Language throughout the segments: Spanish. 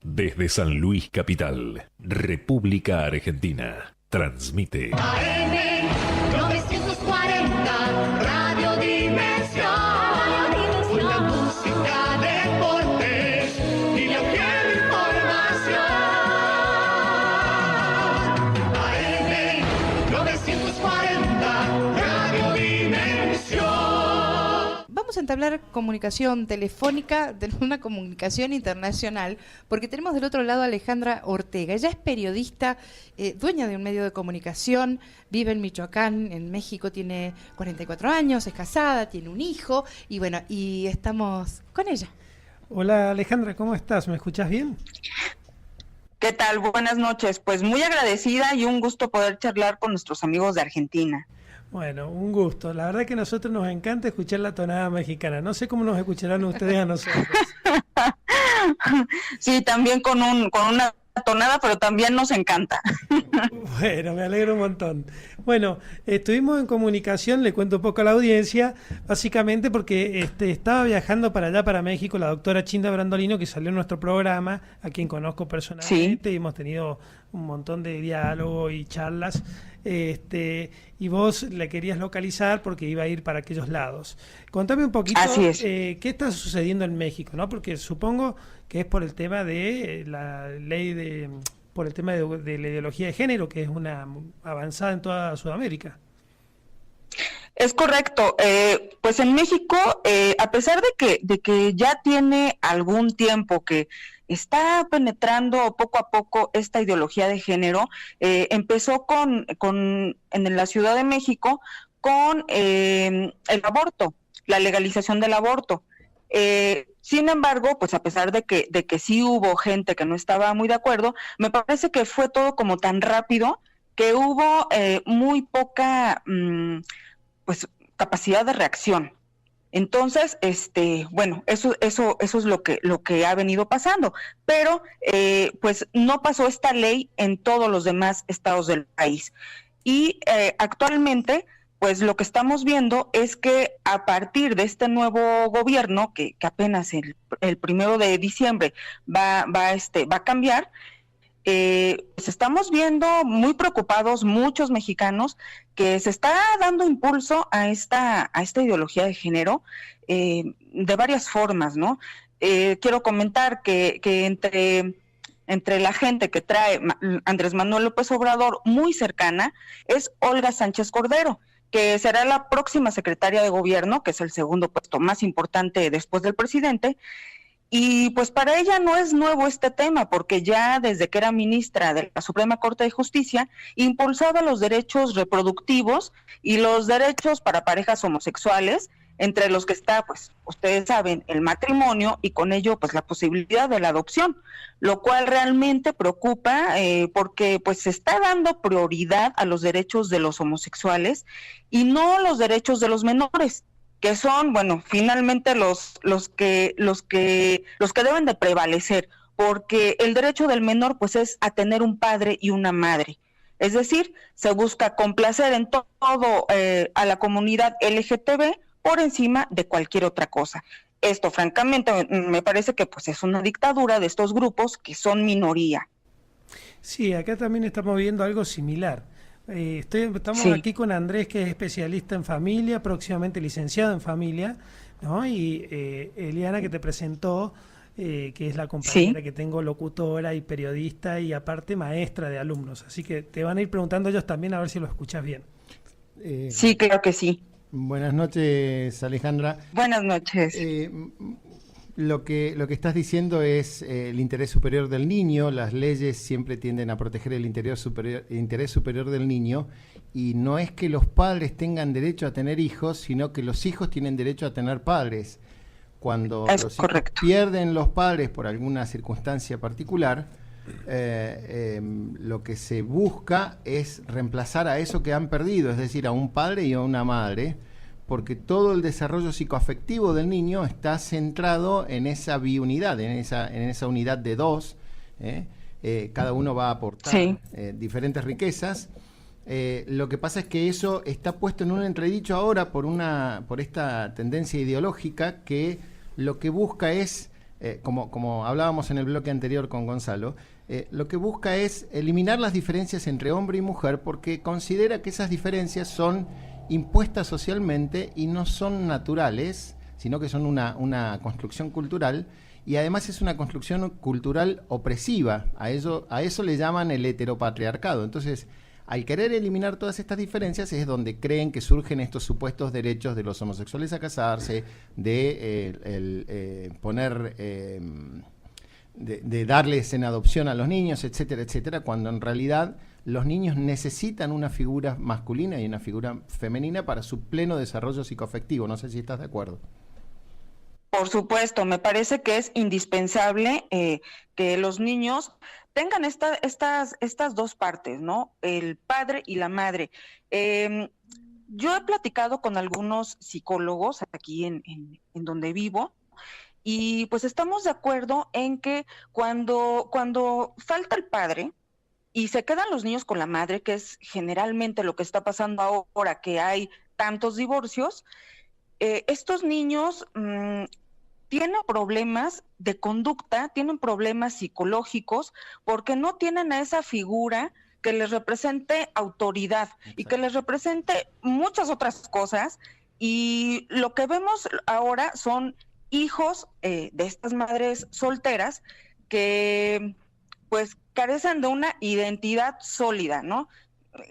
Desde San Luis Capital, República Argentina, transmite AM 940, Radio Dimensión. Una música, deportes y la fiel información. AM 940, Radio Dimensión. Vamos a entablar comunicación telefónica, una comunicación internacional, porque tenemos del otro lado a Alejandra Ortega. Ella es periodista, dueña de un medio de comunicación, vive en Michoacán, en México, tiene 44 años, es casada, tiene un hijo, y bueno, y estamos con ella. Hola Alejandra, ¿cómo estás? ¿Me escuchás bien? ¿Qué tal? Buenas noches. Pues muy agradecida y un gusto poder charlar con nuestros amigos de Argentina. Bueno, un gusto. La verdad que a nosotros nos encanta escuchar la tonada mexicana. No sé cómo nos escucharán ustedes a nosotros. Sí, también con una tonada, pero también nos encanta. Bueno, me alegro un montón. Bueno, estuvimos en comunicación, le cuento un poco a la audiencia, básicamente porque estaba viajando para allá, para México, la doctora Chinda Brandolino, que salió en nuestro programa, a quien conozco personalmente, Sí. y hemos tenido un montón de diálogo y charlas, y vos le querías localizar porque iba a ir para aquellos lados. Contame un poquito Así es. qué está sucediendo en México, ¿no? Porque supongo que es por el tema de la ley por el tema de la ideología de género, que es una avanzada en toda Sudamérica. Es correcto. Pues en México, a pesar de que ya tiene algún tiempo que está penetrando poco a poco esta ideología de género, empezó en la Ciudad de México con el aborto, la legalización del aborto. Sin embargo, pues a pesar de que sí hubo gente que no estaba muy de acuerdo, me parece que fue todo como tan rápido que hubo muy poca pues capacidad de reacción. Entonces, bueno, eso es lo que ha venido pasando, pero pues no pasó esta ley en todos los demás estados del país. Y actualmente, pues lo que estamos viendo es que a partir de este nuevo gobierno, que apenas el 1 de diciembre va a cambiar, pues estamos viendo muy preocupados muchos mexicanos que se está dando impulso a esta ideología de género de varias formas, ¿no? Quiero comentar que entre la gente que trae Andrés Manuel López Obrador muy cercana es Olga Sánchez Cordero, que será la próxima secretaria de gobierno, que es el segundo puesto más importante después del presidente. Y pues para ella no es nuevo este tema, porque ya desde que era ministra de la Suprema Corte de Justicia, impulsaba los derechos reproductivos y los derechos para parejas homosexuales, entre los que está, pues, ustedes saben, el matrimonio y con ello, pues, la posibilidad de la adopción, lo cual realmente preocupa porque, pues, se está dando prioridad a los derechos de los homosexuales y no los derechos de los menores, que son, bueno, finalmente los que deben de prevalecer, porque el derecho del menor, pues, es a tener un padre y una madre. Es decir, se busca complacer en todo a la comunidad LGTB por encima de cualquier otra cosa. Esto, francamente, me parece que pues es una dictadura de estos grupos que son minoría. Sí, acá también estamos viendo algo similar. Estamos Sí. aquí con Andrés, que es especialista en familia, próximamente licenciado en familia, ¿no? Y Eliana, que te presentó, que es la compañera Sí. que tengo, locutora y periodista y aparte maestra de alumnos. Así que te van a ir preguntando ellos también a ver si lo escuchas bien. Sí, creo que sí. Buenas noches, Alejandra. Buenas noches. Lo que estás diciendo es el interés superior del niño. Las leyes siempre tienden a proteger el interés superior del niño, y no es que los padres tengan derecho a tener hijos, sino que los hijos tienen derecho a tener padres. Cuando Es los hijos correcto. pierden los padres por alguna circunstancia particular, lo que se busca es reemplazar a eso que han perdido, es decir, a un padre y a una madre, porque todo el desarrollo psicoafectivo del niño está centrado en esa biunidad, en esa unidad de dos. Cada uno va a aportar Sí. diferentes riquezas. Lo que pasa es que eso está puesto en un entredicho ahora por esta tendencia ideológica que lo que busca es como hablábamos en el bloque anterior con Gonzalo, lo que busca es eliminar las diferencias entre hombre y mujer porque considera que esas diferencias son impuestas socialmente y no son naturales, sino que son una construcción cultural, y además es una construcción cultural opresiva. A eso le llaman el heteropatriarcado. Entonces, al querer eliminar todas estas diferencias es donde creen que surgen estos supuestos derechos de los homosexuales a casarse, de darles en adopción a los niños, etcétera, etcétera, cuando en realidad los niños necesitan una figura masculina y una figura femenina para su pleno desarrollo psicoafectivo. No sé si estás de acuerdo. Por supuesto, me parece que es indispensable que los niños tengan estas dos partes, ¿no? El padre y la madre. Yo he platicado con algunos psicólogos aquí en donde vivo, y pues estamos de acuerdo en que cuando falta el padre y se quedan los niños con la madre, que es generalmente lo que está pasando ahora que hay tantos divorcios, estos niños tienen problemas de conducta, tienen problemas psicológicos, porque no tienen a esa figura que les represente autoridad. Exacto. Y que les represente muchas otras cosas. Y lo que vemos ahora son hijos de estas madres solteras que pues carecen de una identidad sólida, ¿no?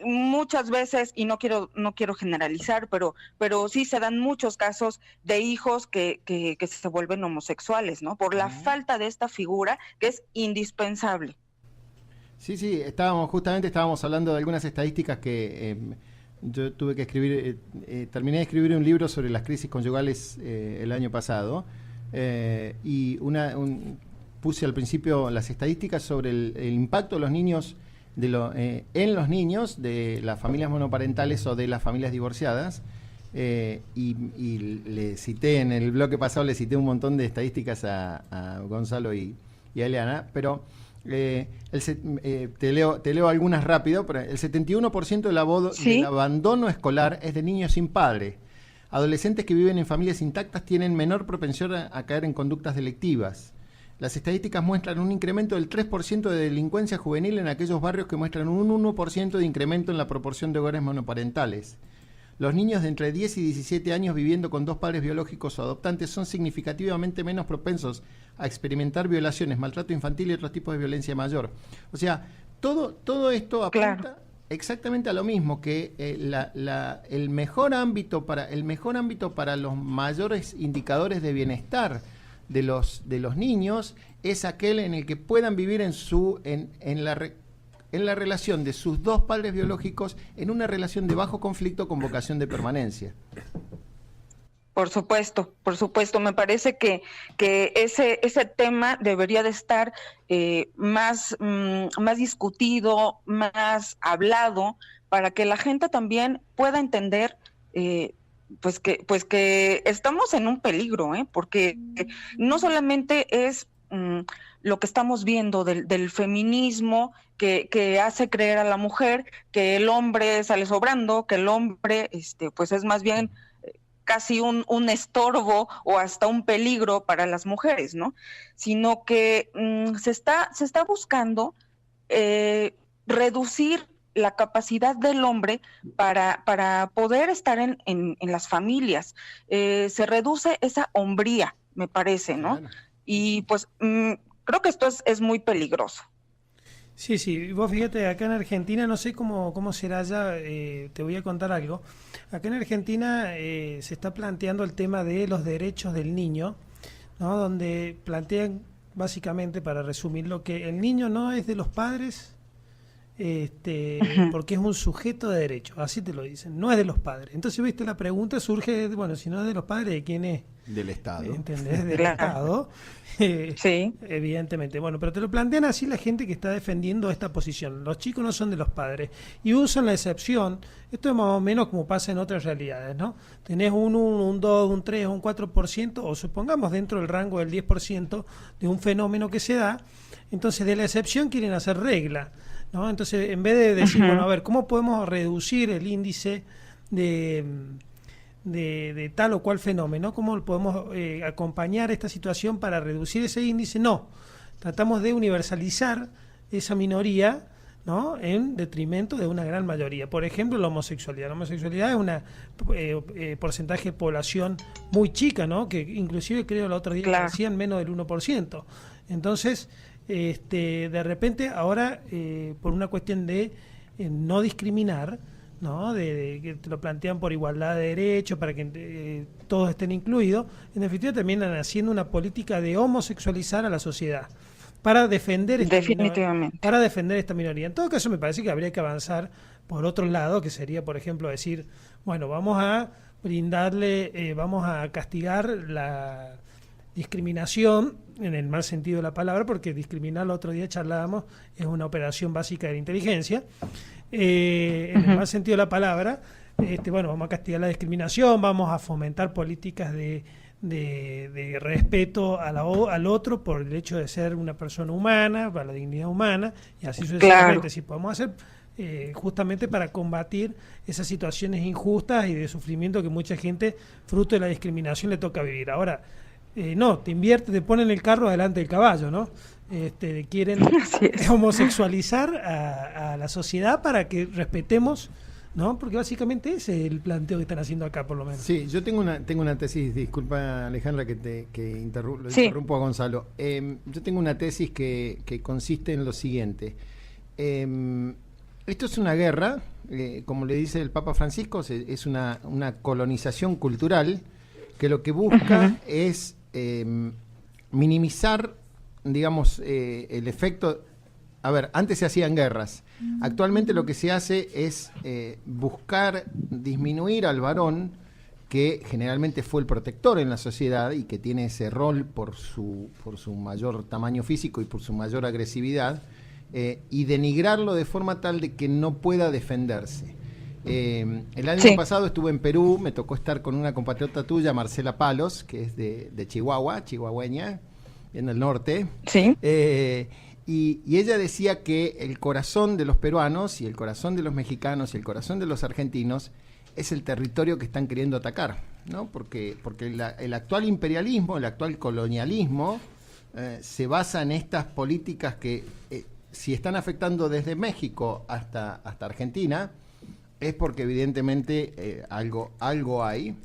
Muchas veces, y no quiero generalizar, pero sí se dan muchos casos de hijos que se vuelven homosexuales, ¿no? Por la falta de esta figura que es indispensable. Sí, estábamos hablando de algunas estadísticas que yo tuve que escribir, terminé de escribir un libro sobre las crisis conyugales el año pasado, y puse al principio las estadísticas sobre el impacto de los niños en los niños de las familias monoparentales o de las familias divorciadas, y le cité en el bloque pasado, le cité un montón de estadísticas a Gonzalo y a Eliana, pero te leo algunas rápido, pero el 71% del abandono escolar es de niños sin padre. Adolescentes que viven en familias intactas tienen menor propensión a caer en conductas delictivas. Las estadísticas muestran un incremento del 3% de delincuencia juvenil en aquellos barrios que muestran un 1% de incremento en la proporción de hogares monoparentales. Los niños de entre 10 y 17 años viviendo con dos padres biológicos o adoptantes son significativamente menos propensos a experimentar violaciones, maltrato infantil y otros tipos de violencia mayor. O sea, todo esto apunta exactamente a lo mismo, que el mejor ámbito para los mayores indicadores de bienestar de los niños es aquel en el que puedan vivir en la relación de sus dos padres biológicos, en una relación de bajo conflicto con vocación de permanencia. Por supuesto, me parece que ese tema debería de estar más discutido, más hablado, para que la gente también pueda entender pues que estamos en un peligro, porque no solamente es lo que estamos viendo del feminismo que hace creer a la mujer que el hombre sale sobrando, que el hombre pues es más bien casi un estorbo o hasta un peligro para las mujeres, ¿no? Sino que se está buscando reducir la capacidad del hombre para poder estar en las familias. Se reduce esa hombría, me parece, ¿no? Claro. Y pues creo que esto es muy peligroso. Sí, vos fíjate, acá en Argentina, no sé cómo será allá, te voy a contar algo. Acá en Argentina se está planteando el tema de los derechos del niño, ¿no? Donde plantean, básicamente, para resumirlo, que el niño no es de los padres, porque es un sujeto de derecho, así te lo dicen, no es de los padres. Entonces, viste, la pregunta surge, bueno, si no es de los padres, ¿de quién es? Del Estado. ¿Entendés? Del Estado. Sí. Evidentemente. Bueno, pero te lo plantean así la gente que está defendiendo esta posición. Los chicos no son de los padres. Y usan la excepción. Esto es más o menos como pasa en otras realidades, ¿no? Tenés un 1, un 2, un 3, un 4%, o supongamos dentro del rango del 10% de un fenómeno que se da. Entonces, de la excepción quieren hacer regla, ¿no? Entonces, en vez de decir, bueno, a ver, ¿cómo podemos reducir el índice de de tal o cual fenómeno, ¿cómo podemos acompañar esta situación para reducir ese índice? No, tratamos de universalizar esa minoría, ¿no?, en detrimento de una gran mayoría. Por ejemplo, la homosexualidad. La homosexualidad es una porcentaje de población muy chica, ¿no?, que inclusive creo el otro día Claro. decían menos del 1%. Entonces, de repente ahora, por una cuestión de no discriminar, ¿no?, de que te lo plantean por igualdad de derechos, para que todos estén incluidos, en definitiva terminan haciendo una política de homosexualizar a la sociedad para defender Definitivamente. para defender esta minoría. En todo caso, me parece que habría que avanzar por otro lado, que sería, por ejemplo, decir, bueno, vamos a brindarle, vamos a castigar la discriminación en el mal sentido de la palabra, porque discriminar, el otro día charlábamos, es una operación básica de la inteligencia. En el mal sentido de la palabra, bueno, vamos a castigar la discriminación, vamos a fomentar políticas de respeto al otro por el hecho de ser una persona humana, para la dignidad humana, y así sucesivamente. Claro. Si podemos hacer justamente para combatir esas situaciones injustas y de sufrimiento que mucha gente, fruto de la discriminación, le toca vivir. Ahora, no, te ponen el carro delante del caballo, ¿no? Quieren Así es. homosexualizar a la sociedad para que respetemos, ¿no? Porque básicamente ese es el planteo que están haciendo acá, por lo menos. Sí, yo tengo una tesis, disculpa Alejandra lo interrumpo a Gonzalo. Yo tengo una tesis que consiste en lo siguiente. Esto es una guerra, como le dice el Papa Francisco, es una colonización cultural que lo que busca es minimizar, digamos, el efecto. A ver, antes se hacían guerras. Actualmente lo que se hace es buscar disminuir al varón, que generalmente fue el protector en la sociedad y que tiene ese rol por su mayor tamaño físico y por su mayor agresividad, y denigrarlo de forma tal de que no pueda defenderse. El año pasado estuve en Perú, me tocó estar con una compatriota tuya, Marcela Palos, que es de Chihuahua, chihuahueña, en el norte. Sí. Y ella decía que el corazón de los peruanos y el corazón de los mexicanos y el corazón de los argentinos es el territorio que están queriendo atacar, ¿no? Porque el actual imperialismo, el actual colonialismo, se basa en estas políticas que, si están afectando desde México hasta Argentina, es porque evidentemente algo hay.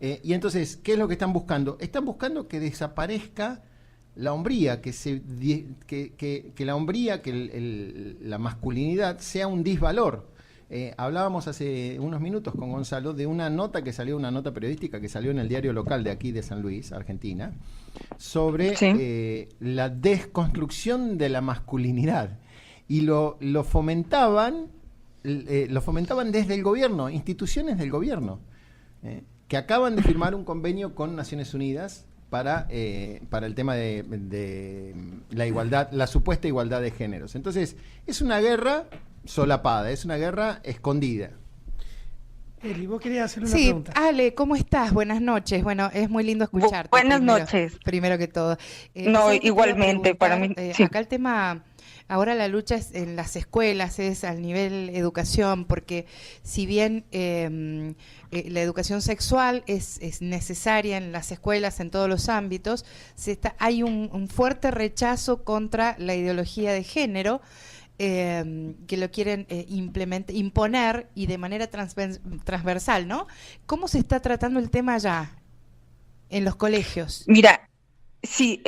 Y entonces, ¿qué es lo que están buscando? Están buscando que desaparezca la hombría, la masculinidad sea un disvalor. Hablábamos hace unos minutos con Gonzalo de una nota periodística que salió en el diario local de aquí de San Luis, Argentina, sobre la desconstrucción de la masculinidad. Y lo fomentaban desde el gobierno, instituciones del gobierno, que acaban de firmar un convenio con Naciones Unidas para el tema de la igualdad, la supuesta igualdad de géneros. Entonces, es una guerra solapada, es una guerra escondida. Eli, vos querías hacer una Sí, pregunta. Ale, ¿cómo estás? Buenas noches. Bueno, es muy lindo escucharte. Buenas noches. Primero que todo. No, ¿sabes qué te iba a igualmente, para mí, sí. Acá el tema, ahora la lucha es en las escuelas, es al nivel educación, porque si bien la educación sexual es necesaria en las escuelas, en todos los ámbitos, hay un fuerte rechazo contra la ideología de género, que lo quieren imponer y de manera transversal, ¿no? ¿Cómo se está tratando el tema allá en los colegios? Mira, sí,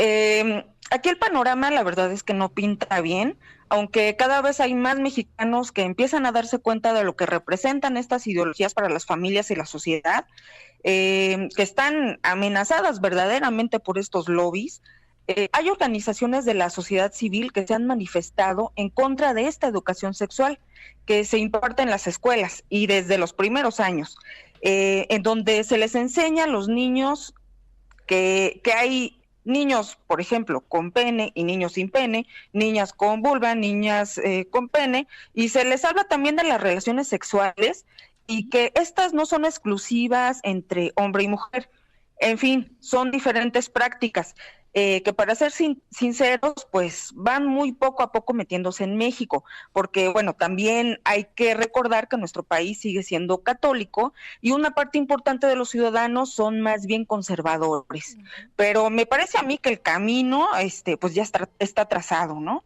aquí el panorama la verdad es que no pinta bien, aunque cada vez hay más mexicanos que empiezan a darse cuenta de lo que representan estas ideologías para las familias y la sociedad, que están amenazadas verdaderamente por estos lobbies. Hay organizaciones de la sociedad civil que se han manifestado en contra de esta educación sexual que se imparte en las escuelas y desde los primeros años, en donde se les enseña a los niños que hay niños, por ejemplo, con pene y niños sin pene, niñas con vulva, niñas con pene, y se les habla también de las relaciones sexuales y que estas no son exclusivas entre hombre y mujer. En fin, son diferentes prácticas. que para ser sinceros, pues van muy poco a poco metiéndose en México, porque bueno, también hay que recordar que nuestro país sigue siendo católico y una parte importante de los ciudadanos son más bien conservadores, pero me parece a mí que el camino, pues ya está trazado, ¿no?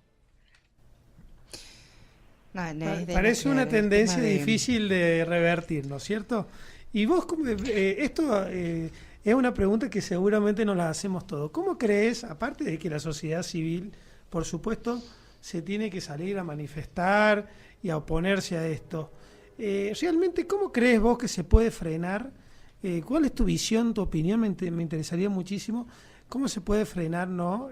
Parece una tendencia difícil de revertir, ¿no es cierto? Y vos, esto es una pregunta que seguramente nos la hacemos todos. ¿Cómo crees, aparte de que la sociedad civil, por supuesto, se tiene que salir a manifestar y a oponerse a esto, realmente cómo crees vos que se puede frenar? ¿Cuál es tu visión, tu opinión? Me interesaría muchísimo. ¿Cómo se puede frenar, no?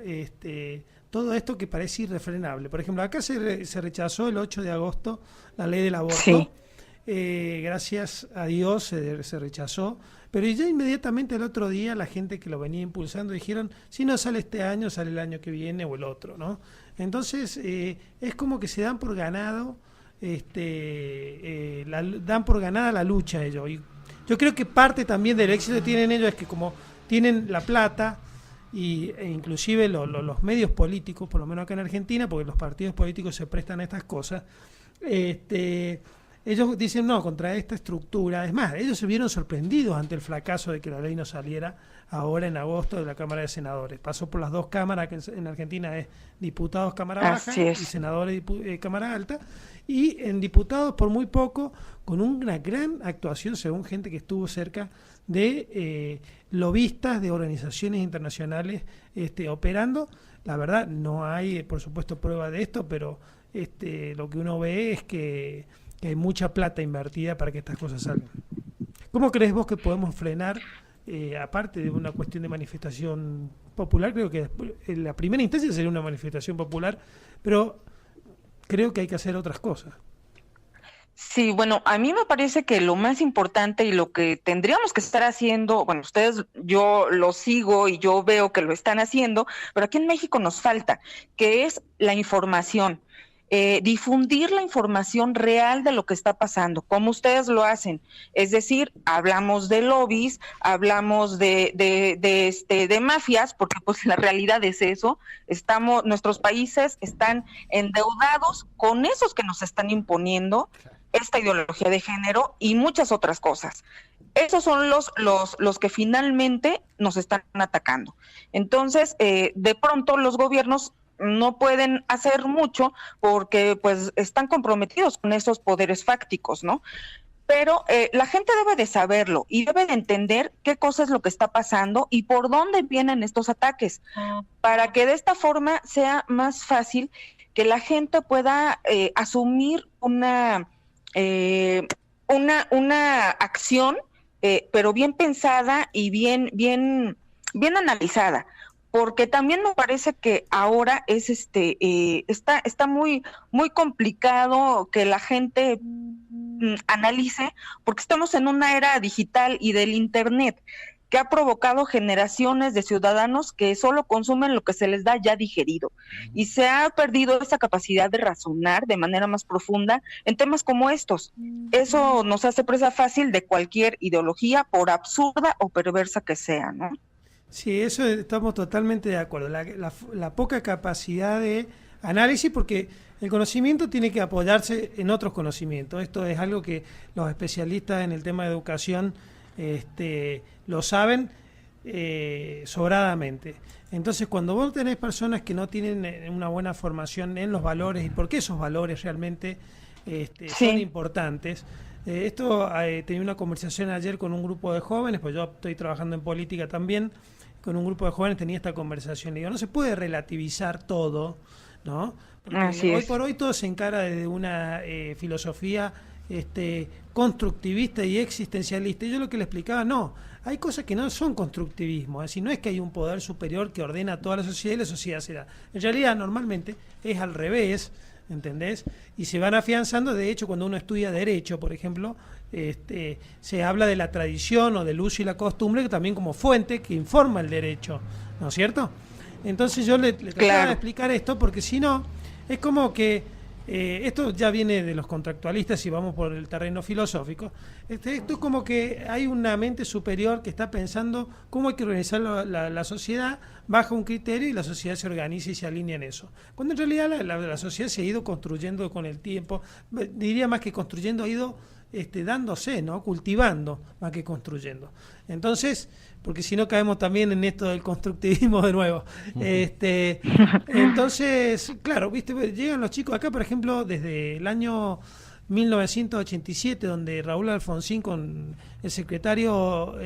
Todo esto que parece irrefrenable. Por ejemplo, acá se rechazó el 8 de agosto la ley del aborto. Sí. Gracias a Dios se rechazó, pero ya inmediatamente el otro día la gente que lo venía impulsando dijeron, si no sale este año, sale el año que viene o el otro, ¿no? Entonces es como que se dan por ganado, dan por ganada la lucha ellos. Y yo creo que parte también del éxito que tienen ellos es que como tienen la plata, e inclusive los medios políticos, por lo menos acá en Argentina, porque los partidos políticos se prestan a estas cosas, ellos dicen no, contra esta estructura. Es más, ellos se vieron sorprendidos ante el fracaso de que la ley no saliera ahora en agosto de la Cámara de Senadores. Pasó por las dos cámaras, que en Argentina es diputados Cámara Baja y senadores Cámara Alta, y en diputados por muy poco, con una gran actuación, según gente que estuvo cerca, de lobistas de organizaciones internacionales operando. La verdad, no hay, por supuesto, prueba de esto, pero lo que uno ve es que hay mucha plata invertida para que estas cosas salgan. ¿Cómo crees vos que podemos frenar, aparte de una cuestión de manifestación popular? Creo que en la primera instancia sería una manifestación popular, pero creo que hay que hacer otras cosas. Sí, bueno, a mí me parece que lo más importante y lo que tendríamos que estar haciendo, bueno, ustedes, yo lo sigo y yo veo que lo están haciendo, pero aquí en México nos falta, que es la información. Difundir la información real de lo que está pasando, como ustedes lo hacen. Es decir, hablamos de lobbies, hablamos de mafias, porque pues la realidad es eso. Nuestros países están endeudados con esos que nos están imponiendo esta ideología de género y muchas otras cosas. Esos son los que finalmente nos están atacando. Entonces, de pronto los gobiernos no pueden hacer mucho porque pues están comprometidos con esos poderes fácticos, ¿no? Pero la gente debe de saberlo y debe de entender qué cosa es lo que está pasando y por dónde vienen estos ataques, para que de esta forma sea más fácil que la gente pueda asumir una acción, pero bien pensada y bien analizada. Porque también me parece que ahora es está muy complicado que la gente analice, porque estamos en una era digital y del internet que ha provocado generaciones de ciudadanos que solo consumen lo que se les da ya digerido, y se ha perdido esa capacidad de razonar de manera más profunda en temas como estos. Eso nos hace presa fácil de cualquier ideología, por absurda o perversa que sea, ¿no? Sí, eso estamos totalmente de acuerdo. La poca capacidad de análisis, porque el conocimiento tiene que apoyarse en otros conocimientos. Esto es algo que los especialistas en el tema de educación lo saben sobradamente. Entonces, cuando vos tenés personas que no tienen una buena formación en los valores y por qué esos valores realmente son importantes. Tenía una conversación ayer con un grupo de jóvenes, pues yo estoy trabajando en política también, con un grupo de jóvenes tenía esta conversación. Digo, no se puede relativizar todo, ¿no? Porque hoy por hoy todo se encara desde una filosofía constructivista y existencialista. Y yo lo que le explicaba, no, hay cosas que no son constructivismo, es decir, no es que hay un poder superior que ordena a toda la sociedad y la sociedad se da. En realidad, normalmente es al revés, ¿entendés? Y se van afianzando. De hecho, cuando uno estudia Derecho, por ejemplo, se habla de la tradición o del uso y la costumbre también como fuente que informa el derecho, ¿no es cierto? Entonces yo le trataba de explicar esto, porque si no, es como que esto ya viene de los contractualistas y vamos por el terreno filosófico. Esto es como que hay una mente superior que está pensando cómo hay que organizar la sociedad baja un criterio y la sociedad se organiza y se alinea en eso. Cuando en realidad la sociedad se ha ido construyendo con el tiempo, diría más que construyendo, ha ido dándose, ¿no? Cultivando más que construyendo. Entonces, porque si no caemos también en esto del constructivismo de nuevo. Entonces, claro, viste, llegan los chicos acá, por ejemplo, desde el año 1987, donde Raúl Alfonsín con el secretario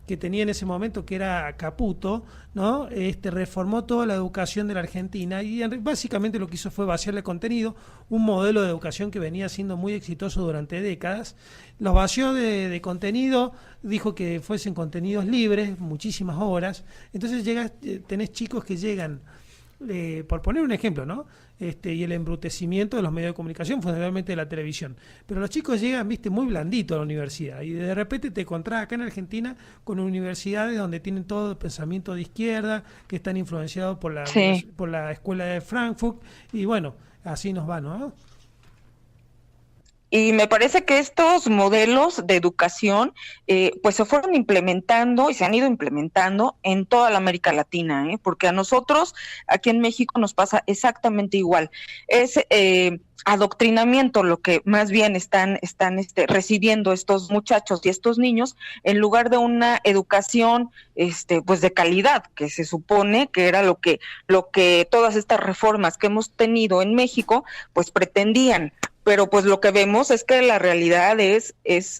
que tenía en ese momento, que era Caputo, ¿no? Reformó toda la educación de la Argentina y básicamente lo que hizo fue vaciarle contenido, un modelo de educación que venía siendo muy exitoso durante décadas. Los vació de contenido, dijo que fuesen contenidos libres, muchísimas horas. Entonces tenés chicos que llegan, por poner un ejemplo, ¿no? Y el embrutecimiento de los medios de comunicación, fundamentalmente de la televisión. Pero los chicos llegan, viste, muy blandito a la universidad y de repente te encontrás acá en Argentina con universidades donde tienen todo el pensamiento de izquierda, que están influenciados por la escuela de Frankfurt y bueno, así nos va, ¿no? Y me parece que estos modelos de educación pues se fueron implementando y se han ido implementando en toda la América Latina, porque a nosotros aquí en México nos pasa exactamente igual. Es adoctrinamiento lo que más bien están recibiendo estos muchachos y estos niños en lugar de una educación pues de calidad, que se supone que era lo que todas estas reformas que hemos tenido en México pues pretendían. Pero pues lo que vemos es que la realidad es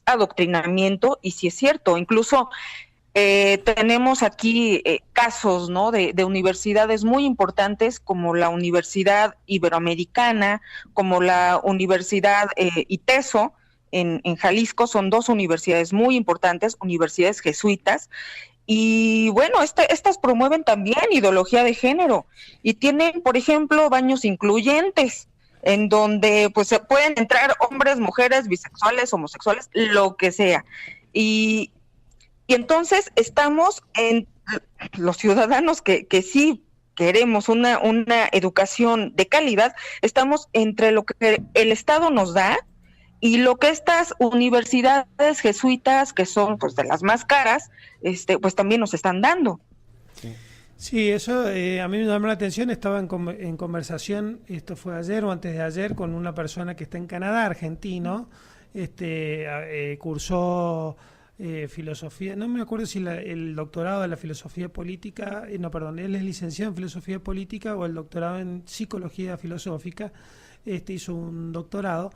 adoctrinamiento y sí es cierto, incluso tenemos aquí casos, ¿no? de universidades muy importantes como la Universidad Iberoamericana, como la Universidad ITESO en Jalisco, son dos universidades muy importantes, universidades jesuitas. Y bueno, estas promueven también ideología de género y tienen, por ejemplo, baños incluyentes, en donde pues se pueden entrar hombres, mujeres, bisexuales, homosexuales, lo que sea. Y entonces estamos en los ciudadanos que sí queremos una educación de calidad, estamos entre lo que el Estado nos da y lo que estas universidades jesuitas, que son pues de las más caras, pues también nos están dando. Sí. Sí, eso a mí me llamó la atención. Estaba en conversación, esto fue ayer o antes de ayer, con una persona que está en Canadá, argentino, cursó filosofía, no me acuerdo si el doctorado de la filosofía política, él es licenciado en filosofía política o el doctorado en psicología filosófica, hizo un doctorado,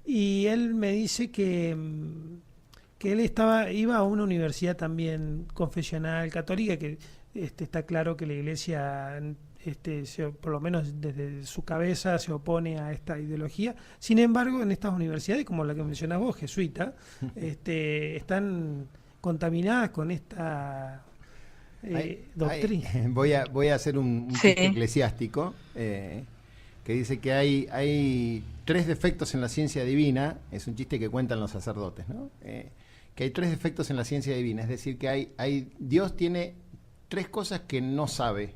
y él me dice que él iba a una universidad también confesional católica, que está claro que la Iglesia, por lo menos desde su cabeza, se opone a esta ideología. Sin embargo, en estas universidades, como la que mencionás vos, jesuita, están contaminadas con esta doctrina. Voy a hacer un chiste eclesiástico que dice que hay 3 defectos en la ciencia divina. Es un chiste que cuentan los sacerdotes, ¿no? Que hay 3 defectos en la ciencia divina, es decir, que Dios tiene 3 cosas que no sabe.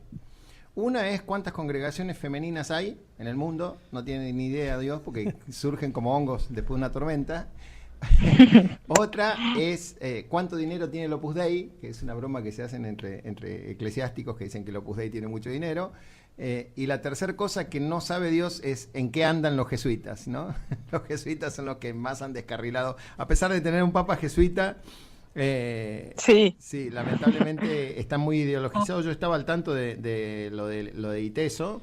Una es cuántas congregaciones femeninas hay en el mundo, no tiene ni idea Dios, porque surgen como hongos después de una tormenta. Otra es cuánto dinero tiene el Opus Dei, que es una broma que se hacen entre eclesiásticos que dicen que el Opus Dei tiene mucho dinero. Y la tercera cosa que no sabe Dios es en qué andan los jesuitas, ¿no? Los jesuitas son los que más han descarrilado, a pesar de tener un papa jesuita. Sí, lamentablemente están muy ideologizados. Yo estaba al tanto de lo de ITESO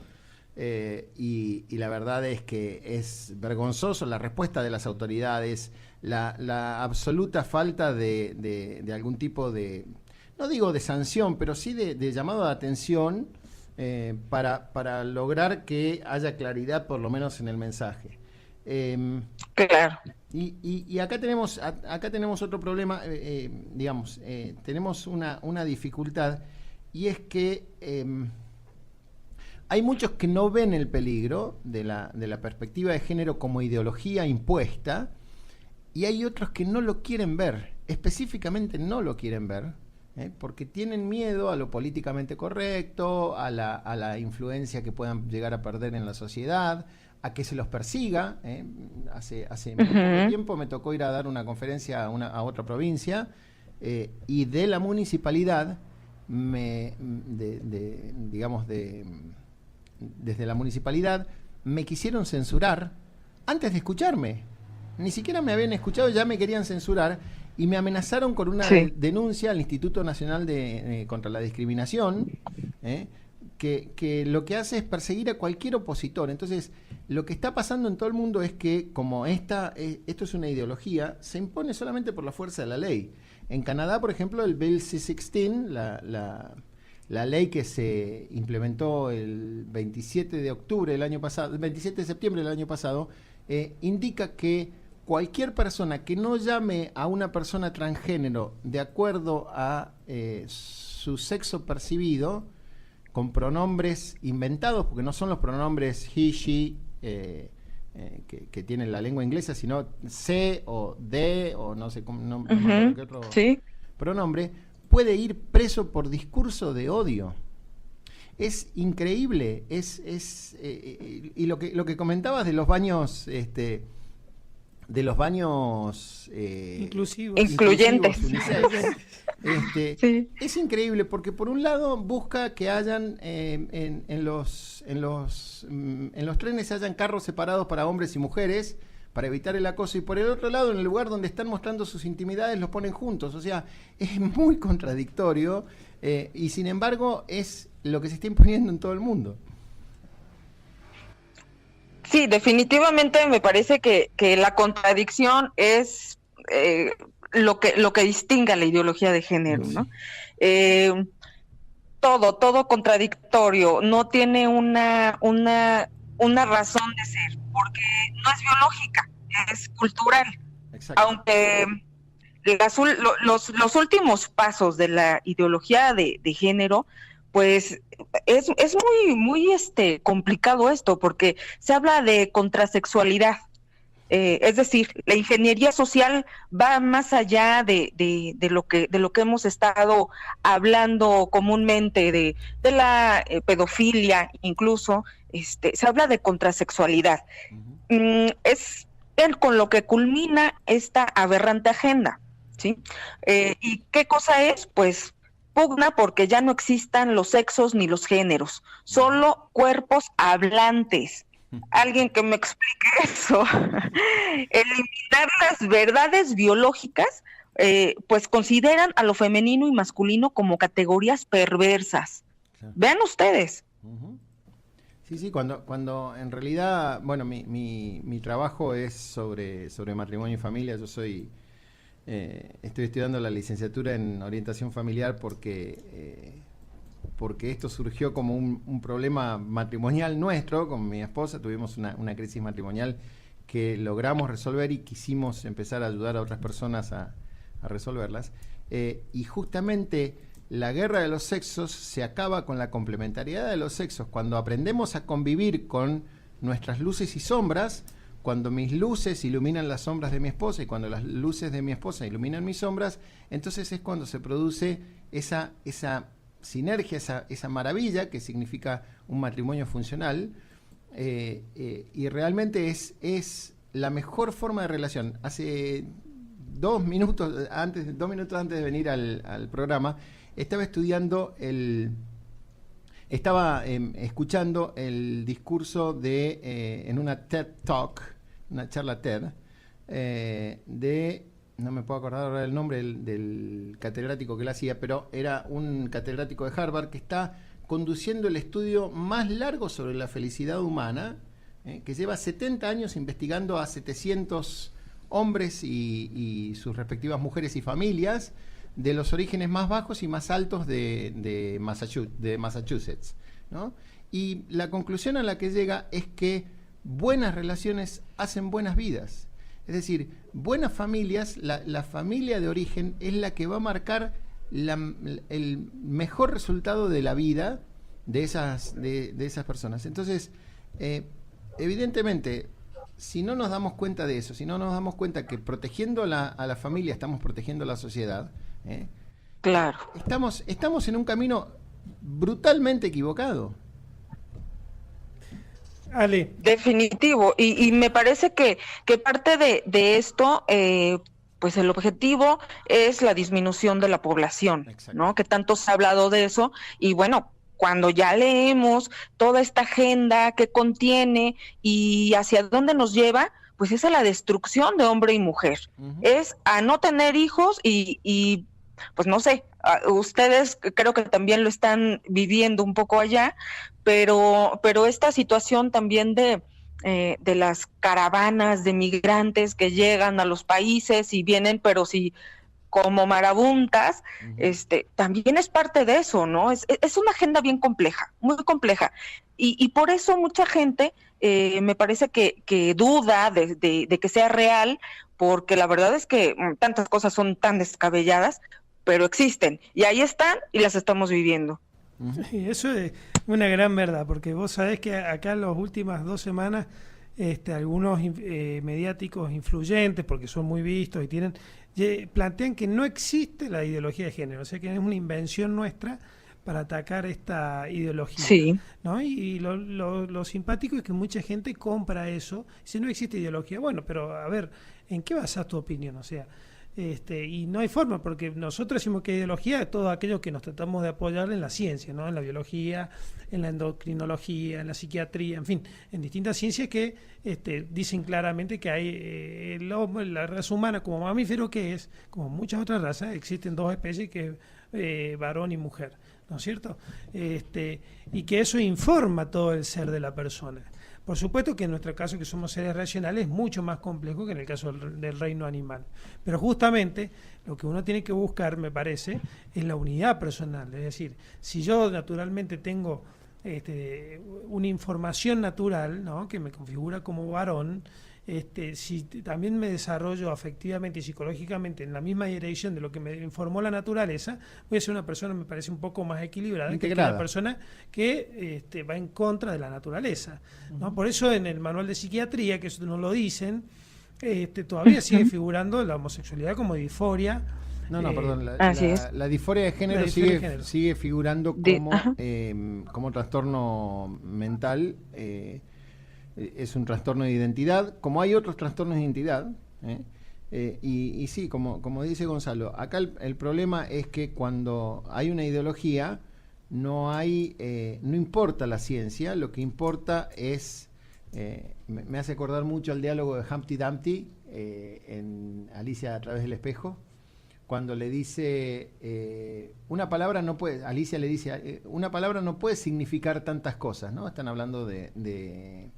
y la verdad es que es vergonzoso la respuesta de las autoridades, la absoluta falta de algún tipo de, no digo de sanción, pero sí de llamado de atención para lograr que haya claridad por lo menos en el mensaje. Claro. Y acá tenemos otro problema, tenemos una dificultad, y es que hay muchos que no ven el peligro de la perspectiva de género como ideología impuesta, y hay otros que no lo quieren ver, específicamente no lo quieren ver, porque tienen miedo a lo políticamente correcto, a la influencia que puedan llegar a perder en la sociedad, a que se los persiga. Hace mucho tiempo me tocó ir a dar una conferencia a otra provincia, y de la municipalidad desde la municipalidad, me quisieron censurar antes de escucharme. Ni siquiera me habían escuchado, ya me querían censurar y me amenazaron con una denuncia al Instituto Nacional contra la Discriminación, que lo que hace es perseguir a cualquier opositor. Entonces, lo que está pasando en todo el mundo es que, como esto es una ideología, se impone solamente por la fuerza de la ley. En Canadá, por ejemplo, el Bill C-16, la ley que se implementó el 27 de octubre del año pasado, el 27 de septiembre del año pasado, indica que cualquier persona que no llame a una persona transgénero de acuerdo a su sexo percibido, con pronombres inventados, porque no son los pronombres he, she, que tiene la lengua inglesa, sino se o de, o no sé cómo, no me acuerdo qué otro pronombre, puede ir preso por discurso de odio. Es increíble, y lo que comentabas de los baños, incluyentes. Es increíble porque por un lado busca que hayan en los trenes hayan carros separados para hombres y mujeres para evitar el acoso, y por el otro lado, en el lugar donde están mostrando sus intimidades, los ponen juntos. O sea, es muy contradictorio, y sin embargo es lo que se está imponiendo en todo el mundo. Sí, definitivamente me parece que la contradicción es lo que distingue a la ideología de género, ¿no? Todo contradictorio, no tiene una razón de ser, porque no es biológica, es cultural. Exacto. Aunque los últimos pasos de la ideología de género, pues es muy complicado esto, porque se habla de contrasexualidad. Es decir, la ingeniería social va más allá de lo que hemos estado hablando comúnmente, de la pedofilia, incluso se habla de contrasexualidad. Es con lo que culmina esta aberrante agenda, ¿sí? ¿Y qué cosa es? Pues pugna porque ya no existan los sexos ni los géneros, solo cuerpos hablantes. Alguien que me explique eso. Eliminar las verdades biológicas, pues consideran a lo femenino y masculino como categorías perversas. Claro. Vean ustedes. Sí, cuando en realidad, bueno, mi trabajo es sobre matrimonio y familia. Yo estoy estudiando la licenciatura en orientación familiar porque esto surgió como un problema matrimonial nuestro con mi esposa. Tuvimos una crisis matrimonial que logramos resolver y quisimos empezar a ayudar a otras personas a resolverlas. Y justamente la guerra de los sexos se acaba con la complementariedad de los sexos. Cuando aprendemos a convivir con nuestras luces y sombras, cuando mis luces iluminan las sombras de mi esposa y cuando las luces de mi esposa iluminan mis sombras, entonces es cuando se produce esa sinergia, esa maravilla que significa un matrimonio funcional, y realmente es la mejor forma de relación. Hace 2 minutos antes de venir al programa, estaba escuchando el discurso en una TED Talk, una charla TED, no me puedo acordar ahora el nombre del catedrático que la hacía, pero era un catedrático de Harvard que está conduciendo el estudio más largo sobre la felicidad humana, que lleva 70 años investigando a 700 hombres y sus respectivas mujeres y familias de los orígenes más bajos y más altos de Massachusetts, ¿no? Y la conclusión a la que llega es que buenas relaciones hacen buenas vidas. Es decir, buenas familias, la familia de origen es la que va a marcar el mejor resultado de la vida de esas personas. Entonces, evidentemente, si no nos damos cuenta de eso, si no nos damos cuenta que protegiendo a la familia estamos protegiendo a la sociedad, claro, estamos en un camino brutalmente equivocado. Ale. Definitivo, y me parece que parte de esto pues el objetivo es la disminución de la población, Exacto. ¿no? Que tanto se ha hablado de eso, y bueno, cuando ya leemos toda esta agenda que contiene y hacia dónde nos lleva, pues es a la destrucción de hombre y mujer, es a no tener hijos y pues no sé, ustedes creo que también lo están viviendo un poco allá, pero esta situación también de las caravanas de migrantes que llegan a los países y vienen, pero sí como marabuntas, también es parte de eso, ¿no? Es una agenda bien compleja, muy compleja. Y por eso mucha gente me parece que duda de que sea real, porque la verdad es que tantas cosas son tan descabelladas, pero existen, y ahí están y las estamos viviendo. Sí, eso es una gran verdad, porque vos sabés que acá en las últimas 2 semanas algunos mediáticos influyentes, porque son muy vistos y plantean que no existe la ideología de género, o sea que es una invención nuestra para atacar esta ideología. Sí. ¿No? Y lo simpático es que mucha gente compra eso, si no existe ideología, bueno, pero a ver, ¿en qué basas tu opinión? O sea, y no hay forma, porque nosotros decimos que ideología es todo aquello que nos tratamos de apoyar en la ciencia, ¿no? En la biología, en la endocrinología, en la psiquiatría, en fin, en distintas ciencias que dicen claramente que hay la raza humana como mamífero, que es, como muchas otras razas, existen 2 especies, que es varón y mujer, ¿no es cierto? Y que eso informa todo el ser de la persona. Por supuesto que en nuestro caso, que somos seres racionales, es mucho más complejo que en el caso del reino animal. Pero justamente lo que uno tiene que buscar, me parece, es la unidad personal. Es decir, si yo naturalmente tengo una información natural, ¿no?, que me configura como varón, si también me desarrollo afectivamente y psicológicamente en la misma dirección de lo que me informó la naturaleza, voy a ser una persona, me parece, un poco más equilibrada que una persona que va en contra de la naturaleza, ¿no? Por eso en el manual de psiquiatría, que eso no lo dicen, todavía sigue figurando la homosexualidad como disforia. Perdón, la disforia de género sigue figurando como trastorno mental. Es un trastorno de identidad, como hay otros trastornos de identidad, y sí, como dice Gonzalo, acá el problema es que cuando hay una ideología no importa la ciencia, lo que importa es, me hace acordar mucho al diálogo de Humpty Dumpty en Alicia a través del espejo, cuando le dice una palabra no puede, Alicia le dice, una palabra no puede significar tantas cosas, ¿no? Están hablando del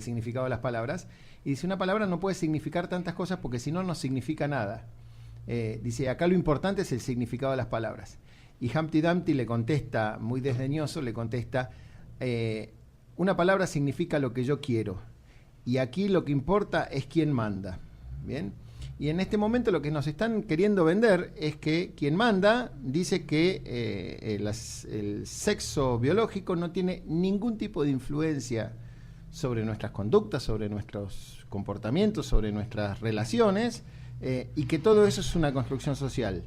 significado de las palabras, y dice, una palabra no puede significar tantas cosas porque si no, no significa nada. Dice, acá lo importante es el significado de las palabras. Y Humpty Dumpty le contesta, muy desdeñoso, le contesta, una palabra significa lo que yo quiero, y aquí lo que importa es quién manda. ¿Bien? Y en este momento lo que nos están queriendo vender es que quien manda dice que el sexo biológico no tiene ningún tipo de influencia sobre nuestras conductas, sobre nuestros comportamientos, sobre nuestras relaciones, y que todo eso es una construcción social.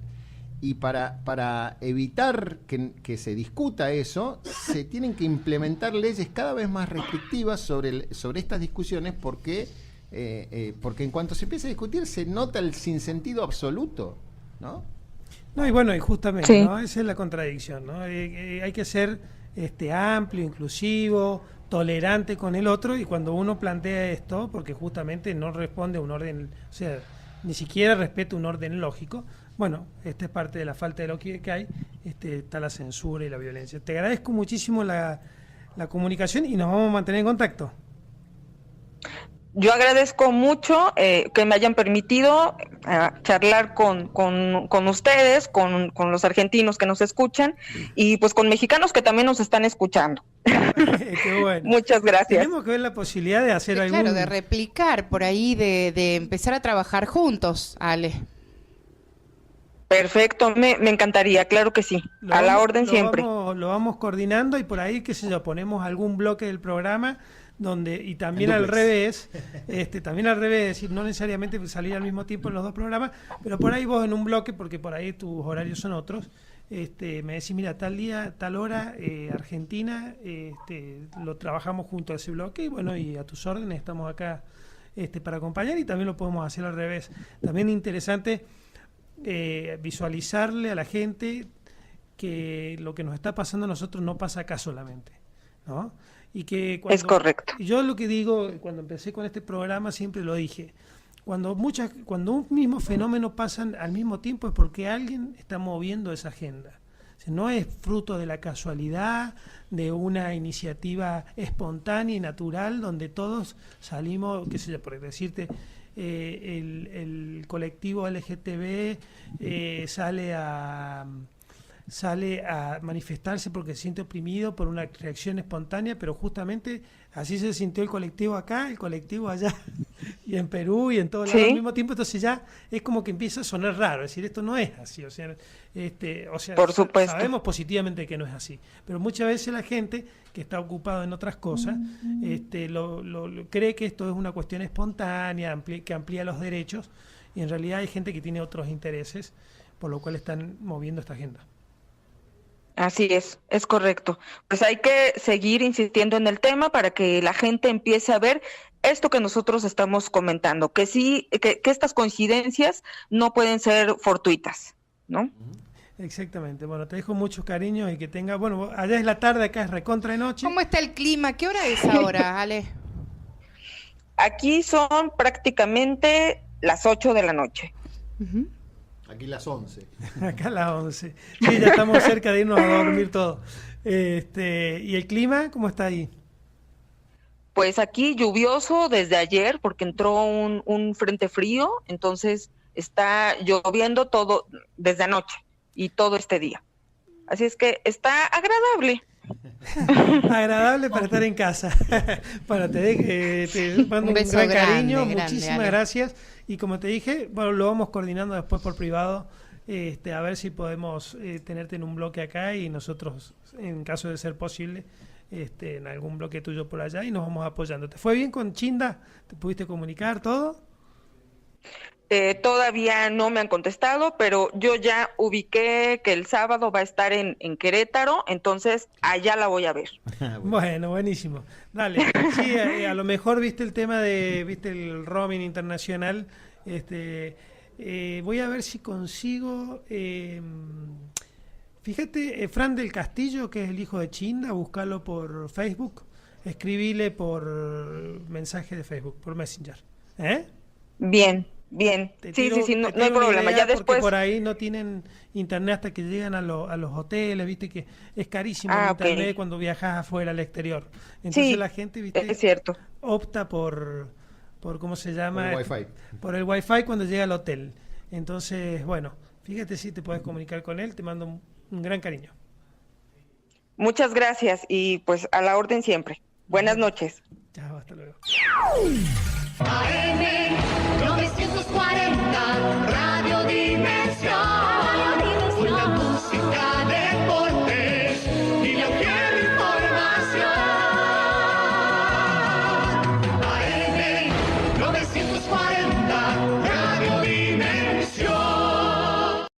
Y para evitar que se discuta eso, se tienen que implementar leyes cada vez más restrictivas sobre estas discusiones, porque en cuanto se empieza a discutir se nota el sinsentido absoluto, ¿no? No, y bueno, y justamente, sí, ¿no? Esa es la contradicción, ¿no? Hay que ser amplio, inclusivo, tolerante con el otro, y cuando uno plantea esto, porque justamente no responde a un orden, o sea, ni siquiera respeta un orden lógico, bueno, esta es parte de la falta de lo que hay, está la censura y la violencia. Te agradezco muchísimo la comunicación y nos vamos a mantener en contacto. Yo agradezco mucho que me hayan permitido charlar con ustedes, con los argentinos que nos escuchan, y pues con mexicanos que también nos están escuchando. Qué bueno. Muchas gracias. Tenemos que ver la posibilidad de hacer algún... Claro, de replicar por ahí, de empezar a trabajar juntos, Ale. Perfecto, me encantaría, claro que sí, a la orden siempre. Lo vamos coordinando, y por ahí, qué sé yo, ponemos algún bloque del programa donde, y también al revés, también al revés, es decir, no necesariamente salir al mismo tiempo en los 2 programas, pero por ahí vos en un bloque, porque por ahí tus horarios son otros, me decís, mira, tal día, tal hora, Argentina, lo trabajamos junto a ese bloque, y bueno, y a tus órdenes, estamos acá para acompañar, y también lo podemos hacer al revés. También es interesante visualizarle a la gente que lo que nos está pasando a nosotros no pasa acá solamente, ¿no? Y que Es correcto. yo lo que digo, cuando empecé con este programa siempre lo dije, cuando un mismo fenómeno pasa al mismo tiempo es porque alguien está moviendo esa agenda. O sea, no es fruto de la casualidad, de una iniciativa espontánea y natural donde todos salimos, qué sé yo, por decirte, el colectivo LGTB sale a manifestarse porque se siente oprimido por una reacción espontánea, pero justamente así se sintió el colectivo acá, el colectivo allá, y en Perú, y en todos lados al mismo tiempo. Entonces ya es como que empieza a sonar raro, es decir, esto no es así, o sea, por supuesto, sabemos positivamente que no es así, pero muchas veces la gente que está ocupada en otras cosas cree que esto es una cuestión espontánea, que amplía los derechos, y en realidad hay gente que tiene otros intereses, por lo cual están moviendo esta agenda. así es correcto. Pues hay que seguir insistiendo en el tema para que la gente empiece a ver esto que nosotros estamos comentando, que sí, que estas coincidencias no pueden ser fortuitas, ¿no? Exactamente. Bueno, te dejo muchos cariños y que tenga, bueno, allá es la tarde, acá es recontra de noche. ¿Cómo está el clima? ¿Qué hora es ahora, Ale? Aquí son prácticamente las 8 de la noche. Ujú. Aquí las 11. Acá a las 11. Sí, ya estamos cerca de irnos a dormir todos. ¿Y el clima cómo está ahí? Pues aquí lluvioso desde ayer porque entró un frente frío, entonces está lloviendo todo desde anoche y todo este día. Así es que está agradable. Agradable para estar en casa. Bueno, te mando un beso gran grande, cariño, grande, muchísimas Ale. gracias. Y como te dije, bueno, lo vamos coordinando después por privado, a ver si podemos tenerte en un bloque acá y nosotros, en caso de ser posible, en algún bloque tuyo por allá, y nos vamos apoyando. ¿Te fue bien con Chinda? ¿Te pudiste comunicar todo? Todavía no me han contestado, pero yo ya ubiqué que el sábado va a estar en Querétaro, entonces allá la voy a ver. Bueno, buenísimo. Dale. Sí, a lo mejor viste el tema viste el roaming internacional. Voy a ver si consigo. Fíjate, Fran del Castillo, que es el hijo de Chinda, búscalo por Facebook, escribile por mensaje de Facebook, por Messenger. Bien. Sí, no hay problema. Ya después. Porque por ahí no tienen internet hasta que llegan a los hoteles, viste que es carísimo el internet cuando viajas afuera al exterior. Entonces la gente, viste, es cierto, opta por ¿cómo se llama? Por el Wi-Fi. Por el Wi-Fi cuando llega al hotel. Entonces, bueno, fíjate si te puedes comunicar con él, te mando un gran cariño. muchas gracias y pues a la orden siempre. Buenas noches. Chao, hasta luego. AM